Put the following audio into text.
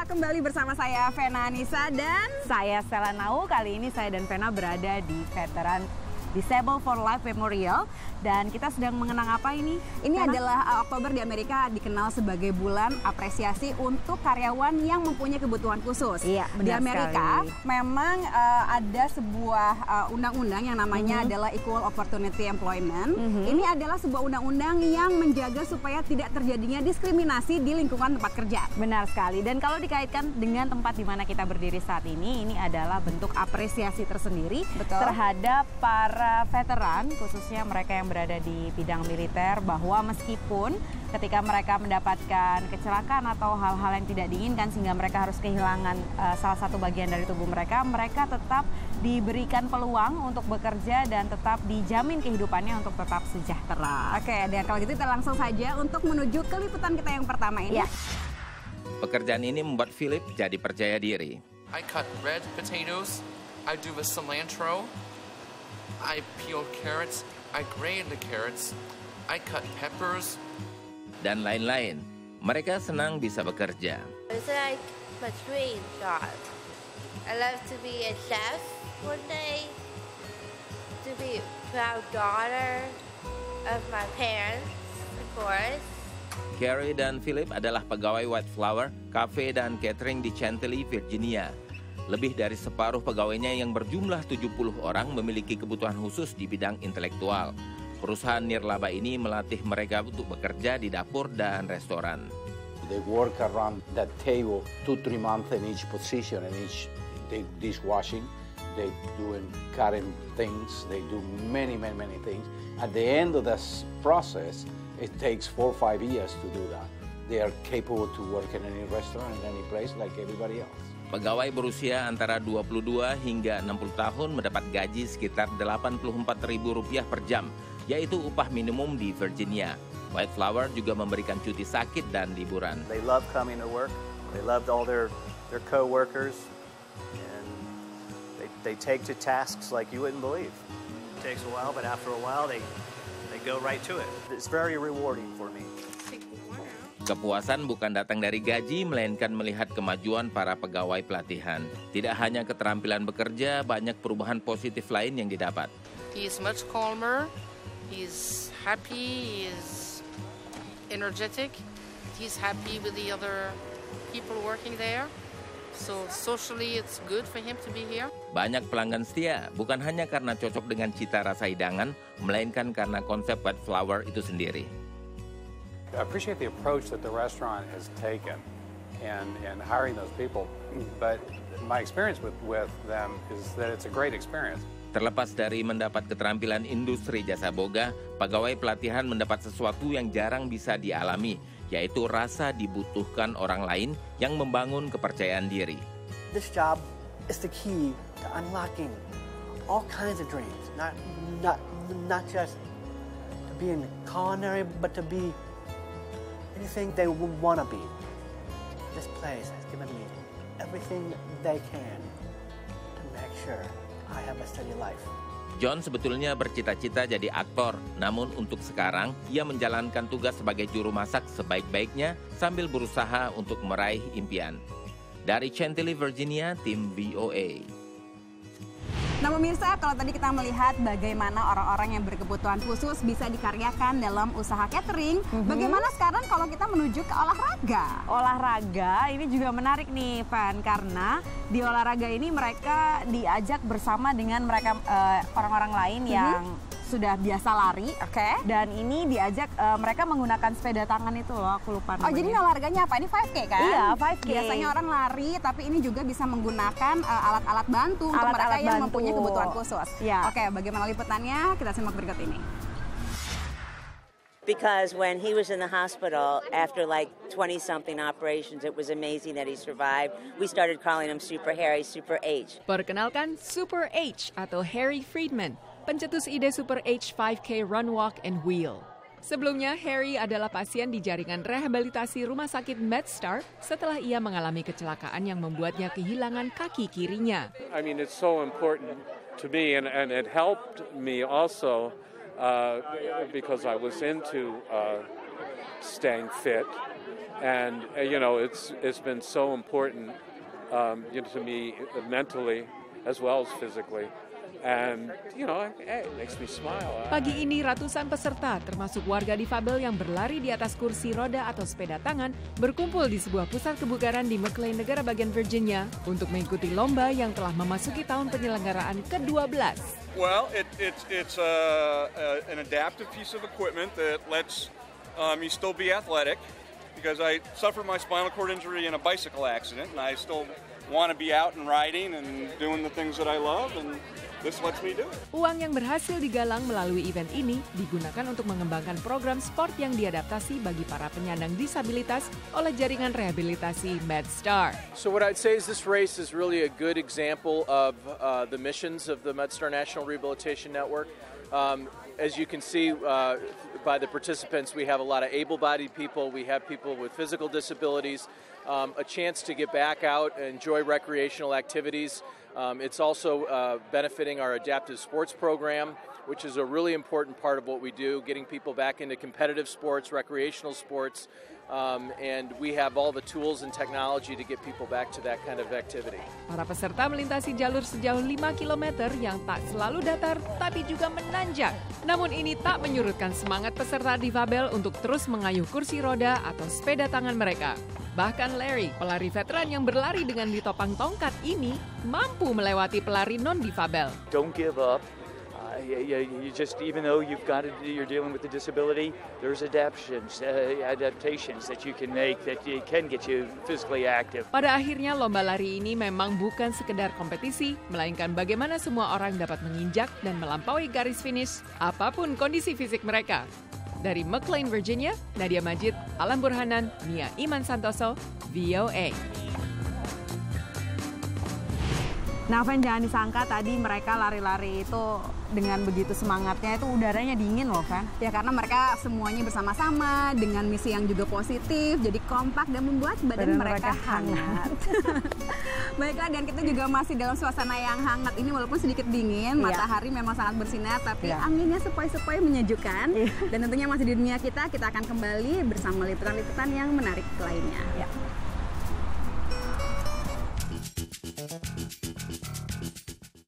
kembali bersama saya Vena Anissa dan saya Stella Nau. Kali ini saya dan Vena berada di Veteran Disable for Life Memorial dan kita sedang mengenang apa ini? Ini adalah Oktober di Amerika dikenal sebagai bulan apresiasi untuk karyawan yang mempunyai kebutuhan khusus. Iya, benar di Amerika sekali. memang ada sebuah undang-undang yang namanya adalah Equal Opportunity Employment. Ini adalah sebuah undang-undang yang menjaga supaya tidak terjadinya diskriminasi di lingkungan tempat kerja. Benar sekali. Dan kalau dikaitkan dengan tempat di mana kita berdiri saat ini adalah bentuk apresiasi tersendiri terhadap para veteran, khususnya mereka yang berada di bidang militer, bahwa meskipun ketika mereka mendapatkan kecelakaan atau hal-hal yang tidak diinginkan sehingga mereka harus kehilangan salah satu bagian dari tubuh mereka, mereka tetap diberikan peluang untuk bekerja dan tetap dijamin kehidupannya untuk tetap sejahtera. Oke, dan kalau gitu kita langsung saja untuk menuju ke liputan kita yang pertama ini. Ya. Pekerjaan ini membuat Philip jadi percaya diri. I cut red potatoes, I do the cilantro, I peel carrots, I grate the carrots, I cut peppers. Dan lain-lain. Mereka senang bisa bekerja. It's like my dream job. I love to be a chef one day, to be a proud daughter of my parents, of course. Carrie dan Philip adalah pegawai White Flower, cafe dan catering di Chantilly, Virginia. Lebih dari separuh pegawainya yang berjumlah 70 orang memiliki kebutuhan khusus di bidang intelektual. Perusahaan nirlaba ini melatih mereka untuk bekerja di dapur dan restoran. They work around that table 2-3 months in each position, and they dishwashing, they doing cutting things, they do many things. At the end of this process, it takes 4 or 5 years to do that. They are capable to work in any restaurant, in any place like everybody else. Pegawai berusia antara 22 hingga 60 tahun mendapat gaji sekitar Rp84.000 per jam, yaitu upah minimum di Virginia. White Flower juga memberikan cuti sakit dan liburan. They love coming to work. They loved all their co-workers, and they take to tasks like you wouldn't believe. It takes a while, but after a while they go right to it. It's very rewarding for me. Kepuasan bukan datang dari gaji, melainkan melihat kemajuan para pegawai pelatihan. Tidak hanya keterampilan bekerja, banyak perubahan positif lain yang didapat. He is much calmer, he's happy, he's energetic, he's happy with the other people working there. So socially it's good for him to be here. Banyak pelanggan setia, bukan hanya karena cocok dengan cita rasa hidangan, melainkan karena konsep White Flower itu sendiri. I appreciate the approach that the restaurant has taken in hiring those people, but my experience with them is that it's a great experience. Terlepas dari mendapat keterampilan industri jasa boga, pegawai pelatihan mendapat sesuatu yang jarang bisa dialami, yaitu rasa dibutuhkan orang lain yang membangun kepercayaan diri. This job is the key to unlocking all kinds of dreams, not just to be in culinary, but to be anything they want to be. This place has given me everything they can to make sure I have a steady life. John sebetulnya bercita-cita jadi aktor, namun untuk sekarang ia menjalankan tugas sebagai juru masak sebaik-baiknya sambil berusaha untuk meraih impian. Dari Chantilly, Virginia, tim VOA. Nah pemirsa, kalau tadi kita melihat bagaimana orang-orang yang berkebutuhan khusus bisa dikaryakan dalam usaha catering, bagaimana sekarang kalau kita menuju ke olahraga? Olahraga ini juga menarik nih, Van, karena di olahraga ini mereka diajak bersama dengan mereka orang-orang lain yang sudah biasa lari, dan ini diajak mereka menggunakan sepeda tangan itu loh, aku lupa namanya. Oh jadi olahraganya apa? Ini 5K kan? Iya, 5K. Biasanya orang lari, tapi ini juga bisa menggunakan alat-alat bantu untuk mereka yang mempunyai kebutuhan khusus. Ya. Oke, bagaimana liputannya? Kita simak berikut ini. Because when he was in the hospital after like 20-something operations, it was amazing that he survived. We started calling him Super Harry, Super H. Perkenalkan Super H atau Harry Friedman, pencetus ide Super H 5K Run, Walk, and Wheel. Sebelumnya, Harry adalah pasien di jaringan rehabilitasi rumah sakit MedStar setelah ia mengalami kecelakaan yang membuatnya kehilangan kaki kirinya. I mean, it's so important to me, and it helped me also because I was into staying fit. And it's been so important to me mentally as well as physically. And it makes me smile. Pagi ini ratusan peserta termasuk warga difabel yang berlari di atas kursi roda atau sepeda tangan berkumpul di sebuah pusat kebugaran di McLean, negara bagian Virginia untuk mengikuti lomba yang telah memasuki tahun penyelenggaraan ke-12. Well, it's an adaptive piece of equipment that lets you still be athletic, because I suffered my spinal cord injury in a bicycle accident, and I still want to be out and riding and doing the things that I love, and this lets me do it. Uang yang berhasil digalang melalui event ini digunakan untuk mengembangkan program sport yang diadaptasi bagi para penyandang disabilitas oleh jaringan rehabilitasi MedStar. So what I'd say is this race is really a good example of the missions of the MedStar National Rehabilitation Network. As you can see by the participants, we have a lot of able-bodied people, we have people with physical disabilities, a chance to get back out and enjoy recreational activities. It's also benefiting our adaptive sports program, which is a really important part of what we do, getting people back into competitive sports, recreational sports, and we have all the tools and technology to get people back to that kind of activity. Para peserta melintasi jalur sejauh 5 km yang tak selalu datar, tapi juga menanjak. Namun ini tak menyurutkan semangat peserta difabel untuk terus mengayuh kursi roda atau sepeda tangan mereka. Bahkan Larry, pelari veteran yang berlari dengan ditopang tongkat ini, mampu melewati pelari non-difabel. Don't give up. You just, even though you're dealing with the disability, there's adaptations that you can make that can get you physically active. Pada akhirnya lomba lari ini memang bukan sekedar kompetisi, melainkan bagaimana semua orang dapat menginjak dan melampaui garis finish apapun kondisi fisik mereka. Dari McLean, Virginia, Nadia Majid, Alam Burhanan, Nia Iman Santoso, VOA. Nah, Van, jangan disangka tadi mereka lari-lari itu dengan begitu semangatnya, itu udaranya dingin loh, Van. Ya karena mereka semuanya bersama-sama dengan misi yang juga positif, jadi kompak dan membuat badan mereka hangat. Baiklah, dan kita juga masih dalam suasana yang hangat ini walaupun sedikit dingin, matahari memang sangat bersinar, tapi anginnya sepoi-sepoi menyejukkan. Dan tentunya masih di dunia kita akan kembali bersama liputan-liputan yang menarik lainnya.